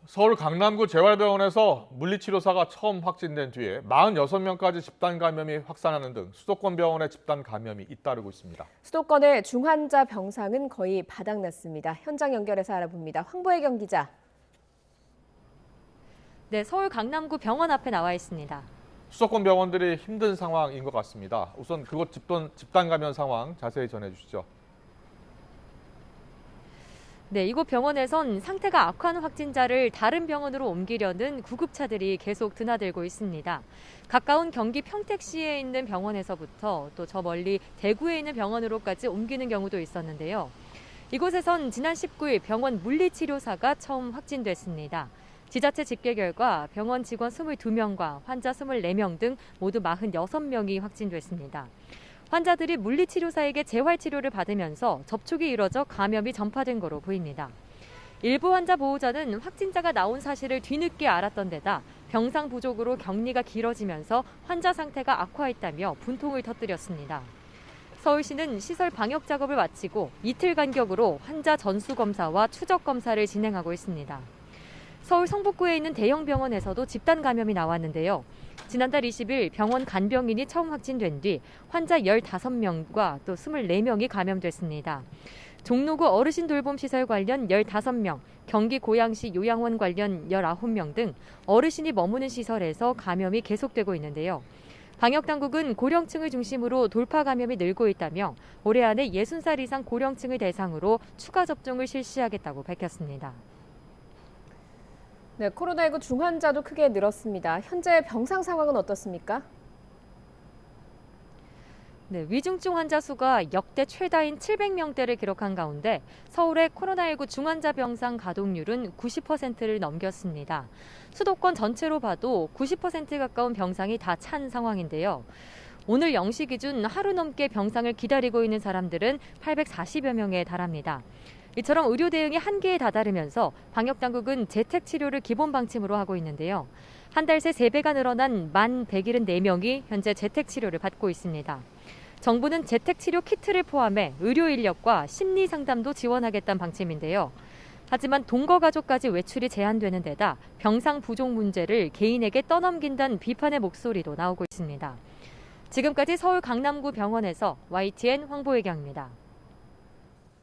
서울 강남구 재활병원에서 물리치료사가 처음 확진된 뒤에 46명까지 집단 감염이 확산하는 등 수도권 병원의 집단 감염이 잇따르고 있습니다. 수도권의 중환자 병상은 거의 바닥났습니다. 현장 연결해서 알아봅니다. 황보혜경 기자. 네, 서울 강남구 병원 앞에 나와 있습니다. 수도권 병원들이 힘든 상황인 것 같습니다. 우선 그곳 집단 감염 상황 자세히 전해주시죠. 네, 이곳 병원에선 상태가 악화한 확진자를 다른 병원으로 옮기려는 구급차들이 계속 드나들고 있습니다. 가까운 경기 평택시에 있는 병원에서부터 또 저 멀리 대구에 있는 병원으로까지 옮기는 경우도 있었는데요. 이곳에선 지난 19일 병원 물리치료사가 처음 확진됐습니다. 지자체 집계 결과 병원 직원 22명과 환자 24명 등 모두 46명이 확진됐습니다. 환자들이 물리치료사에게 재활치료를 받으면서 접촉이 이뤄져 감염이 전파된 거로 보입니다. 일부 환자 보호자는 확진자가 나온 사실을 뒤늦게 알았던 데다 병상 부족으로 격리가 길어지면서 환자 상태가 악화했다며 분통을 터뜨렸습니다. 서울시는 시설 방역 작업을 마치고 이틀 간격으로 환자 전수검사와 추적검사를 진행하고 있습니다. 서울 성북구에 있는 대형 병원에서도 집단 감염이 나왔는데요. 지난달 20일 병원 간병인이 처음 확진된 뒤 환자 15명과 또 24명이 감염됐습니다. 종로구 어르신 돌봄 시설 관련 15명, 경기 고양시 요양원 관련 19명 등 어르신이 머무는 시설에서 감염이 계속되고 있는데요. 방역당국은 고령층을 중심으로 돌파 감염이 늘고 있다며 올해 안에 60살 이상 고령층을 대상으로 추가 접종을 실시하겠다고 밝혔습니다. 네, 코로나19 중환자도 크게 늘었습니다. 현재 병상 상황은 어떻습니까? 네, 위중증 환자 수가 역대 최다인 700명대를 기록한 가운데 서울의 코로나19 중환자 병상 가동률은 90%를 넘겼습니다. 수도권 전체로 봐도 90% 가까운 병상이 다 찬 상황인데요. 오늘 0시 기준 하루 넘게 병상을 기다리고 있는 사람들은 840여 명에 달합니다. 이처럼 의료 대응이 한계에 다다르면서 방역당국은 재택치료를 기본 방침으로 하고 있는데요. 한 달 새 3배가 늘어난 1,174명이 현재 재택치료를 받고 있습니다. 정부는 재택치료 키트를 포함해 의료 인력과 심리 상담도 지원하겠다는 방침인데요. 하지만 동거 가족까지 외출이 제한되는 데다 병상 부족 문제를 개인에게 떠넘긴다는 비판의 목소리도 나오고 있습니다. 지금까지 서울 강남구 병원에서 YTN 황보혜경입니다.